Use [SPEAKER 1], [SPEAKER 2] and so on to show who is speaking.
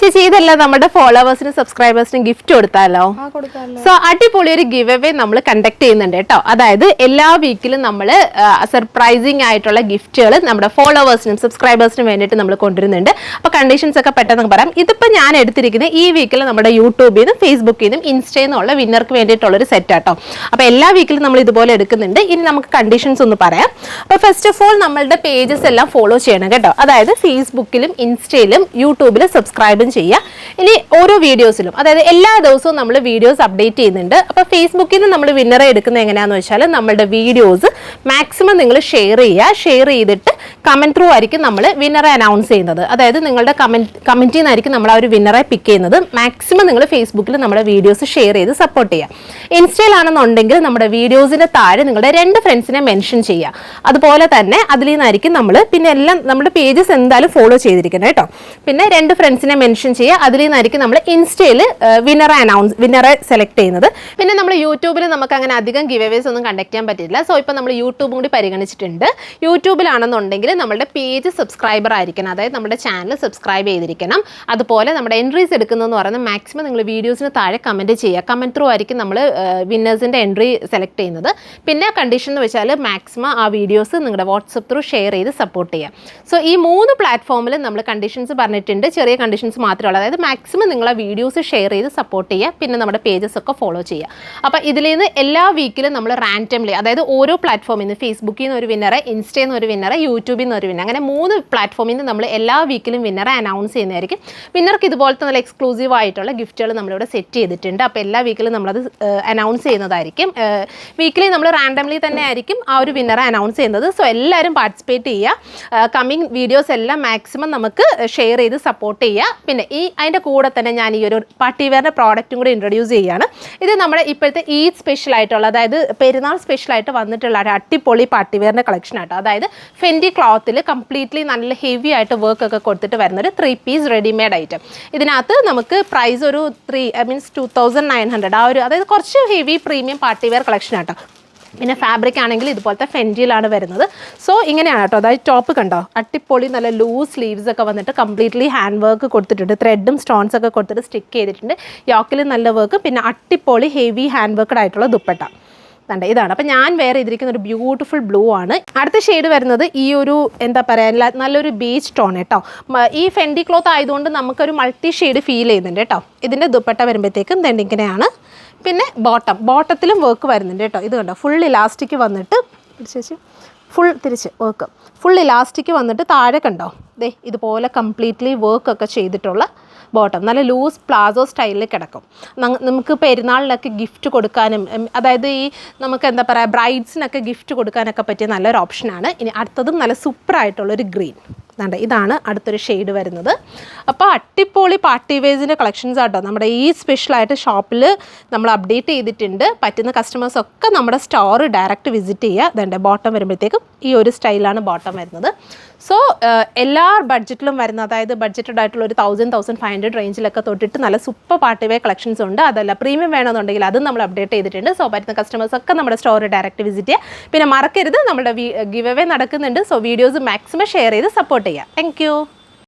[SPEAKER 1] ചേച്ചി ഇതെല്ലാം നമ്മുടെ ഫോളോവേഴ്സിനും സബ്സ്ക്രൈബേഴ്സിനും ഗിഫ്റ്റ് കൊടുത്താലോ? സോ അടിപൊളി ഒരു ഗിവ് അവേ നമ്മൾ കണ്ടക്ട് ചെയ്യുന്നുണ്ട് കേട്ടോ. അതായത് എല്ലാ വീക്കിലും നമ്മൾ സർപ്രൈസിങ് ആയിട്ടുള്ള ഗിഫ്റ്റുകൾ നമ്മുടെ ഫോളോവേഴ്സിനും സബ്സ്ക്രൈബേഴ്സിനും വേണ്ടിയിട്ട് നമ്മൾ കൊണ്ടുവരുന്നുണ്ട്. അപ്പൊ കണ്ടീഷൻസ് ഒക്കെ പെട്ടെന്ന് പറയാം. ഇതിപ്പോ ഞാൻ എടുത്തിരിക്കുന്നത് ഈ വീക്കിൽ നമ്മുടെ യൂട്യൂബിൽ നിന്നും ഫേസ്ബുക്കിൽ നിന്നും ഇൻസ്റ്റയിൽ നിന്നുള്ള വിന്നർക്ക് വേണ്ടിയിട്ടുള്ള ഒരു സെറ്റ് ആട്ടോ. അപ്പൊ എല്ലാ വീക്കിലും നമ്മൾ ഇതുപോലെ എടുക്കുന്നുണ്ട്. ഇനി നമുക്ക് കണ്ടീഷൻസ് ഒന്ന് പറയാം. അപ്പൊ ഫസ്റ്റ് ഓഫ് ഓൾ നമ്മളുടെ പേജസ് എല്ലാം ഫോളോ ചെയ്യണം കേട്ടോ. അതായത് ഫേസ്ബുക്കിലും ഇൻസ്റ്റയിലും യൂട്യൂബിലും സബ്സ്ക്രൈബും ചെയ്യുക. ഇനി ഓരോ വീഡിയോസിലും, അതായത് എല്ലാ ദിവസവും നമ്മൾ വീഡിയോസ് അപ്ഡേറ്റ് ചെയ്യുന്നുണ്ട്. അപ്പൊ ഫേസ്ബുക്കിൽ നിന്ന് നമ്മൾ വിന്നറെ എടുക്കുന്നത് എങ്ങനെയാണെന്ന് വെച്ചാൽ നമ്മളുടെ വീഡിയോസ് മാക്സിമം നിങ്ങൾ ഷെയർ ചെയ്യുക. ഷെയർ ചെയ്തിട്ട് കമന്റ് ത്രൂ ആയിരിക്കും നമ്മൾ വിന്നറെ അനൗൺസ് ചെയ്യുന്നത്. അതായത് നിങ്ങളുടെ കമന്റിൽ നിന്നായിരിക്കും നമ്മൾ ആ ഒരു വിന്നറെ പിക്ക് ചെയ്യുന്നത്. മാക്സിമം നിങ്ങൾ ഫേസ്ബുക്കിൽ നമ്മുടെ വീഡിയോസ് ഷെയർ ചെയ്ത് സപ്പോർട്ട് ചെയ്യുക. ഇൻസ്റ്റയിലാണെന്നുണ്ടെങ്കിൽ നമ്മുടെ വീഡിയോസിന്റെ താഴെ നിങ്ങളുടെ 2 ഫ്രണ്ട്സിനെ മെൻഷൻ ചെയ്യുക. അതുപോലെ തന്നെ അതിൽ നിന്നായിരിക്കും നമ്മൾ പിന്നെ എല്ലാം നമ്മുടെ പേജസ് എന്തായാലും ഫോളോ ചെയ്തിരിക്കണം കേട്ടോ. പിന്നെ 2 ഫ്രണ്ട്സിനെ മെൻഷൻ ചെയ്യുക. അതിൽ നിന്നായിരിക്കും നമ്മൾ ഇൻസ്റ്റയിൽ വിന്നറെ സെലക്ട് ചെയ്യുന്നത്. പിന്നെ നമ്മൾ യൂട്യൂബിൽ നമുക്ക് അങ്ങനെ അധികം ഗിവ് അവേസ് ഒന്നും കണ്ടക്ട് ചെയ്യാൻ പറ്റില്ല. സോ ഇപ്പം നമ്മൾ യൂട്യൂബും കൂടി പരിഗണിച്ചിട്ടുണ്ട്. യൂട്യൂബിലാണെന്നുണ്ടെങ്കിൽ നമ്മുടെ പേജ് സബ്സ്ക്രൈബർ ആയിരിക്കണം, അതായത് നമ്മുടെ ചാനൽ സബ്സ്ക്രൈബ് ചെയ്തിരിക്കണം. അതുപോലെ നമ്മുടെ എൻട്രീസ് എടുക്കുന്നതെന്ന് പറയുന്നത് മാക്സിമം നിങ്ങൾ വീഡിയോസിന് താഴെ കമൻറ്റ് ചെയ്യുക. കമൻറ്റ് ത്രൂ ആയിരിക്കും നമ്മൾ വിന്നേഴ്സിൻ്റെ എൻട്രി സെലക്ട് ചെയ്യുന്നത്. പിന്നെ കണ്ടീഷൻ എന്ന് വെച്ചാൽ മാക്സിമം ആ വീഡിയോസ് നിങ്ങളുടെ വാട്സപ്പ് ത്രൂ ഷെയർ ചെയ്ത് സപ്പോർട്ട് ചെയ്യുക. സോ ഈ 3 പ്ലാറ്റ്ഫോമിൽ നമ്മൾ കണ്ടീഷൻസ് പറഞ്ഞിട്ടുണ്ട്. ചെറിയ കണ്ടീഷൻസ് മാത്രമേ ഉള്ളൂ. അതായത് മാക്സിമം നിങ്ങൾ ആ വീഡിയോസ് ഷെയർ ചെയ്ത് സപ്പോർട്ട് ചെയ്യുക. പിന്നെ നമ്മുടെ പേജസ് ഒക്കെ ഫോളോ ചെയ്യുക. അപ്പോൾ ഇതിൽ നിന്ന് എല്ലാ വീക്കിലും നമ്മൾ റാൻഡംലി, അതായത് ഓരോ പ്ലാറ്റ്ഫോമിൽ നിന്ന് ഫേസ്ബുക്കിൽ നിന്ന് ഒരു വിന്നറെ, ഇൻസ്റ്റയിൽ നിന്ന് ഒരു വിന്നറെ, യൂട്യൂബിൽ നിന്ന് ഒരു വിന്നർ, അങ്ങനെ 3 പ്ലാറ്റ്ഫോമിൽ നിന്ന് നമ്മൾ എല്ലാ വീക്കിലും വിന്നറെ അനൗൺസ് ചെയ്യുന്നതായിരിക്കും. വിന്നർക്ക് ഇതുപോലത്തെ നല്ല എക്സ്ക്ലൂസീവ് ആയിട്ടുള്ള ഗിഫ്റ്റുകൾ നമ്മളിവിടെ സെറ്റ് ചെയ്തിട്ടുണ്ട്. അപ്പോൾ എല്ലാ വീക്കിലും നമ്മളത് അനൗൺസ് ചെയ്യുന്നതായിരിക്കും. വീക്കിലി നമ്മൾ റാൻഡംലി തന്നെ ആയിരിക്കും ആ ഒരു വിന്നറെ അനൗൺസ് ചെയ്യുന്നത്. സോ എല്ലാവരും പാർട്ടിസിപ്പേറ്റ് ചെയ്യുക. കമ്മിങ് വീഡിയോസ് എല്ലാം മാക്സിമം നമുക്ക് ഷെയർ ചെയ്ത് സപ്പോർട്ട് ചെയ്യുക. പിന്നെ അതിൻ്റെ കൂടെ തന്നെ ഞാൻ ഈ ഒരു പാർട്ടി വെയറിൻ്റെ പ്രോഡക്റ്റും കൂടി ഇൻട്രൊഡ്യൂസ് ചെയ്യുകയാണ്. ഇത് നമ്മുടെ ഇപ്പോഴത്തെ ഈദ് സ്പെഷ്യലായിട്ടുള്ള, അതായത് പെരുന്നാൾ സ്പെഷ്യലായിട്ട് വന്നിട്ടുള്ള ഒരു അടിപൊളി പാർട്ടി വെയറിൻ്റെ കളക്ഷൻ ആട്ടോ. അതായത് ഫെൻഡി ക്ലോത്തിൽ കംപ്ലീറ്റ്ലി നല്ല ഹെവി ആയിട്ട് വർക്ക് ഒക്കെ കൊടുത്തിട്ട് വരുന്നൊരു 3 പീസ് റെഡിമെയ്ഡ് ഐറ്റം. ഇതിനകത്ത് നമുക്ക് പ്രൈസ് ഒരു 2900 ആ ഒരു, അതായത് കുറച്ച് heavy premium party wear collection ആട്ടോ. പിന്നെ ഫാബ്രിക് ആണെങ്കിൽ ഇതുപോലത്തെ ഫെൻഡിയിലാണ് വരുന്നത്. സോ ഇങ്ങനെയാണ് കേട്ടോ. അതായത് ടോപ്പ് കണ്ടോ, അട്ടിപ്പൊളി നല്ല ലൂസ് സ്ലീവ്സ് ഒക്കെ വന്നിട്ട് കംപ്ലീറ്റ്ലി ഹാൻഡ് വർക്ക് കൊടുത്തിട്ടുണ്ട്. ത്രെഡും സ്റ്റോൺസ് ഒക്കെ കൊടുത്തിട്ട് സ്റ്റിക്ക് ചെയ്തിട്ടുണ്ട്. യോക്കിൽ നല്ല വർക്ക്, പിന്നെ അട്ടിപ്പൊളി ഹെവി ഹാൻഡ് വർക്ക്ഡ് ആയിട്ടുള്ള ദുപ്പട്ട ഇതാണ്. അപ്പം ഞാൻ വേറെ ഇതിരിക്കുന്ന ഒരു ബ്യൂട്ടിഫുൾ ബ്ലൂ ആണ്. അടുത്ത ഷെയ്ഡ് വരുന്നത് ഈ ഒരു എന്താ പറയുക, നല്ലൊരു ബീച്ച് ടോൺ കേട്ടോ. ഈ ഫെൻഡി ക്ലോത്ത് ആയതുകൊണ്ട് നമുക്കൊരു മൾട്ടി ഷെയ്ഡ് ഫീൽ ചെയ്യുന്നുണ്ട് കേട്ടോ. ഇതിൻ്റെ ദുപ്പട്ട വരുമ്പോഴത്തേക്കും ഇങ്ങനെയാണ്. പിന്നെ ബോട്ടത്തിലും വർക്ക് വരുന്നുണ്ട് കേട്ടോ. ഇത് കണ്ടോ, ഫുൾ ഇലാസ്റ്റിക് വന്നിട്ട് ഫുൾ ഇലാസ്റ്റിക് വന്നിട്ട് താഴെ കണ്ടോ ഇതുപോലെ കംപ്ലീറ്റ്ലി വർക്ക് ഒക്കെ ചെയ്തിട്ടുള്ള ബോട്ടം. നല്ല ലൂസ് പ്ലാസോ സ്റ്റൈലിൽ കിടക്കും. നമുക്ക് പെരുന്നാളിനൊക്കെ ഗിഫ്റ്റ് കൊടുക്കാനും, അതായത് ഈ നമുക്ക് എന്താ പറയുക ബ്രൈഡ്സിനൊക്കെ ഗിഫ്റ്റ് കൊടുക്കാനൊക്കെ പറ്റിയ നല്ലൊരു ഓപ്ഷനാണ്. ഇനി അടുത്തതും നല്ല സൂപ്പറായിട്ടുള്ളൊരു ഗ്രീൻ. ഇതാണ് അടുത്തൊരു ഷെയ്ഡ് വരുന്നത്. അപ്പോൾ അട്ടിപ്പൊളി പാർട്ടി വെയർസിൻ്റെ കളക്ഷൻസ് ആട്ടോ നമ്മുടെ ഈ സ്പെഷ്യലായിട്ട് ഷോപ്പിൽ നമ്മൾ അപ്ഡേറ്റ് ചെയ്തിട്ടുണ്ട്. പറ്റുന്ന കസ്റ്റമേഴ്സൊക്കെ നമ്മുടെ സ്റ്റോർ ഡയറക്റ്റ് വിസിറ്റ് ചെയ്യുക. ബോട്ടം വരുമ്പോഴത്തേക്കും ഈ ഒരു സ്റ്റൈലാണ് ബോട്ടം വരുന്നത്. സോ എല്ലാ ബഡ്ജറ്റിലും വരുന്ന, അതായത് ബഡ്ജറ്റഡ് ആയിട്ടുള്ള ഒരു 1000-1500 റേഞ്ചിലൊക്കെ തൊട്ടിട്ട് നല്ല സൂപ്പർ പാർട്ടി വെയർ കളക്ഷൻസ് ഉണ്ട്. അതല്ല പ്രീമിയം വേണമെന്നുണ്ടെങ്കിൽ അതും നമ്മൾ അപ്ഡേറ്റ് ചെയ്തിട്ടുണ്ട്. സോ പറ്റുന്ന കസ്റ്റമേഴ്സൊക്കെ നമ്മുടെ സ്റ്റോർ ഡയറക്റ്റ് വിസിറ്റ് ചെയ്യുക. പിന്നെ മറക്കരുത്, നമ്മുടെ ഗിവ് അവേ നടക്കുന്നുണ്ട്. സോ വീഡിയോസ് മാക്സിമം ഷെയർ ചെയ്ത് സപ്പോർട്ട് ചെയ്യുക. Thank you.